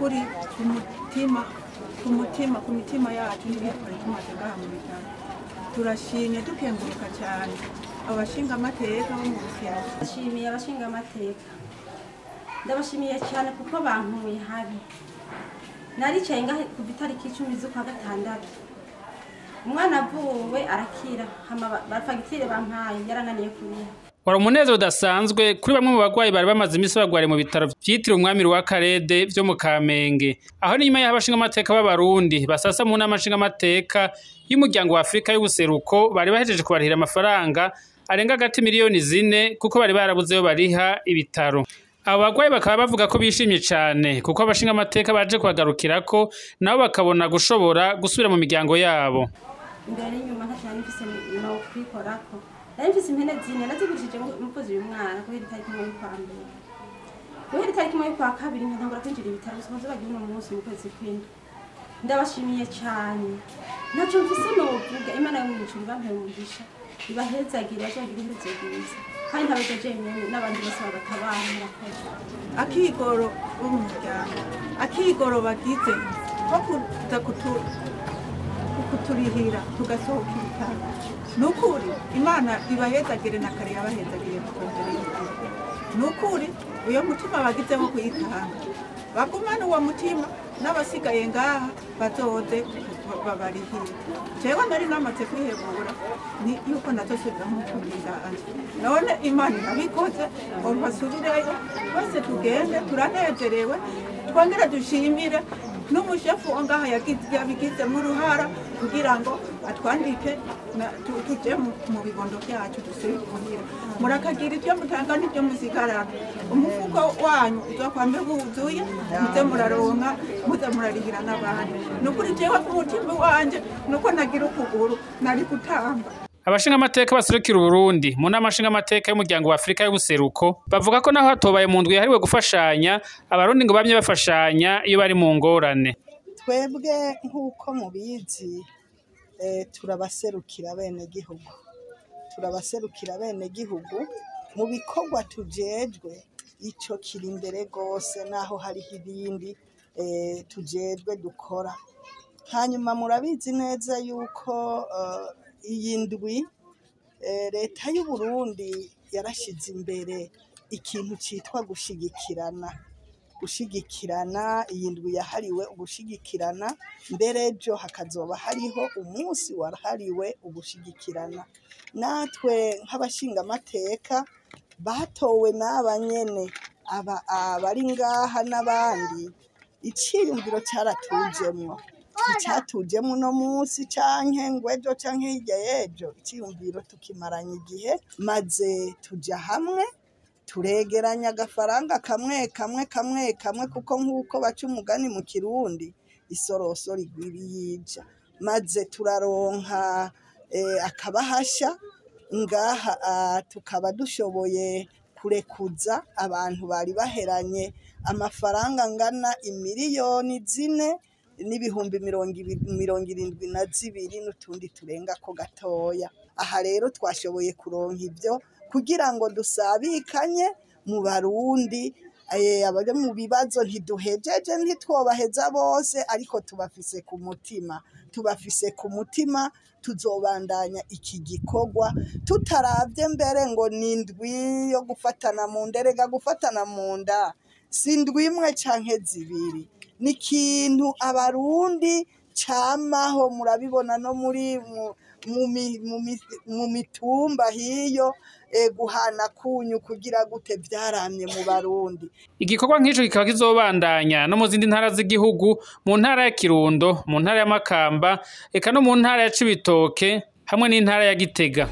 nukuri ku mitima yacu n'ibitwari tumaze ngaha mu bitaro turashimye dukenguruka cyane abashinga amateka bo mu Busiro. Ndashimiye abashinga amateka, ndabashimiye cyane kuko bankuye habi. Naricaye ngaha kuva itariki 10 z'ukwa gatandatu, umwana avuwe arakira, hama barafagitire bampaye yarananiye kuriha. Wari umunezero udasanzwe kuri bamwe mu bagwayi bari bamaze imisi bagwariye mu bitaro vyitiriwe umwami Rwakarede vyo mu Kamenge, aho n'inyuma y'abashinga amateka b'abarundi basasa mu nama nshinga amateka y'umuryango wa Afrika y'ubuseruko bari bahejeje kubarihira amafaranga arenga gati miliyoni 4 kuko bari barabuzeyo bariha ibitaro. Abo bagwayi bakaba bavuga ko bishimye cyane kuko abashinga amateka baje kubagarukirako nabo bakabona gushobora gusubira mu miryango yabo. Imbere inyuma ntacyo nifise no kwikorako. Nifise impene zine nazigurishije umukozi uyu mwana ko heri tariki 1 y'ukwa mbere. Ko heri tariki 1 y'ukwa kabiri ntangura kwinjira ibitaro bisobanze bagiye uno munsi mu kwezi kw'indwi. Ndabashimiye cyane. Naco mfise no kuvuga Imana y'umwijuru bampaye umugisha. Ibahezagire bazagira iherezo ryiza. Kandi ntabejeje n'abandi bose babatabana murakoze. Akigoro umuryango, akigoro bagize ko kuza kuturihira tugasohoka ibitaro. Nukuri Imana ibahezagire na kare yabahezagire tukongera. Nukuri uyo mutima bagize wo kuyitanga. Bagumana uwo mutima n'abasigaye ngaha bazoze babarihira. Jewe nari namaze kwihebura ni yuko natosubira mu kumira anje. None Imana irabikoze ompasubireyo bose tugende turanezerewe twongera dushimire n'umushefu ngaha yabigize mu ruhara kugira ngo atwandike tuje mu bibondo byacu dusubire. Murakagira ibyo mutanga n'ibyo muzigarana. Umufuko wanyu uzokwambe wuzuye muze muraronka muze murarihira n'abandi. Nukuri jewe ku mutima wanje nuko nagira ukuguru nari gutamba. Abashinga amateka baserukira Burundi mu nama nshinga amateka y'umuryango wa Afrika y'ubuseruko bavuga ko naho hatobaye mu ndwi yahariwe gufashanya abarundi ngo bamye bafashanya iyo bari mu ngorane. Twebwe nk'uko mubizi turabaserukira bene gihugu, mu bikorwa tujejwe ico kiri imbere gose naho hariho ibindi tujejwe dukora. Hanyuma murabizi neza yuko iyi ndwi leta y'u Burundi yarashize imbere ikintu citwa gushigikirana. Iyi ndwi yahariwe ugushigikirana, mbere ejo hakazoba hariho umunsi wahariwe ugushigikirana. Natwe nk'abashinga amateka batowe n'abanyene abari ngaha n'abandi, iciyumviro caratujemwo. Icyatujemo uno munsi canke ngwejo canke hirya y'ejo, iciyumviro tukimaranye igihe maze tuja hamwe turegeranya agafaranga kamwe kuko nk'uko baca umugani mu Kirundi isoroso rigwiriyija, maze turaronka akabahasha ngaha tukaba dushoboye kurekuza abantu bari baheranye amafaranga angana imiliyoni 4 n'ibihumbi 72 n'utundi turenga ko gatoya. Aha rero twashoboye kuronka ibyo kugira ngo dusabikanye mu Barundi abaje mu bibazo ntiduhejeje ntitwobaheza bose ariko tubafise ku mutima tuzobandanya iki gikorwa tutaravye mbere ngo nindwi yo gufatana mu nderega gufatana mu nda sindwi imwe canke zibiri. Ni ikintu abarundi camaho murabibona no muri mu mitumba hiyo guhana kunyu kugira gute vyaramye mu Barundi. Igikorwa nk'ico kikaba kizobandanya no mu zindi ntara z'igihugu, mu ntara ya Kirundo, mu ntara ya Makamba, eka no mu ntara ya Cibitoke hamwe n'intara ya Gitega.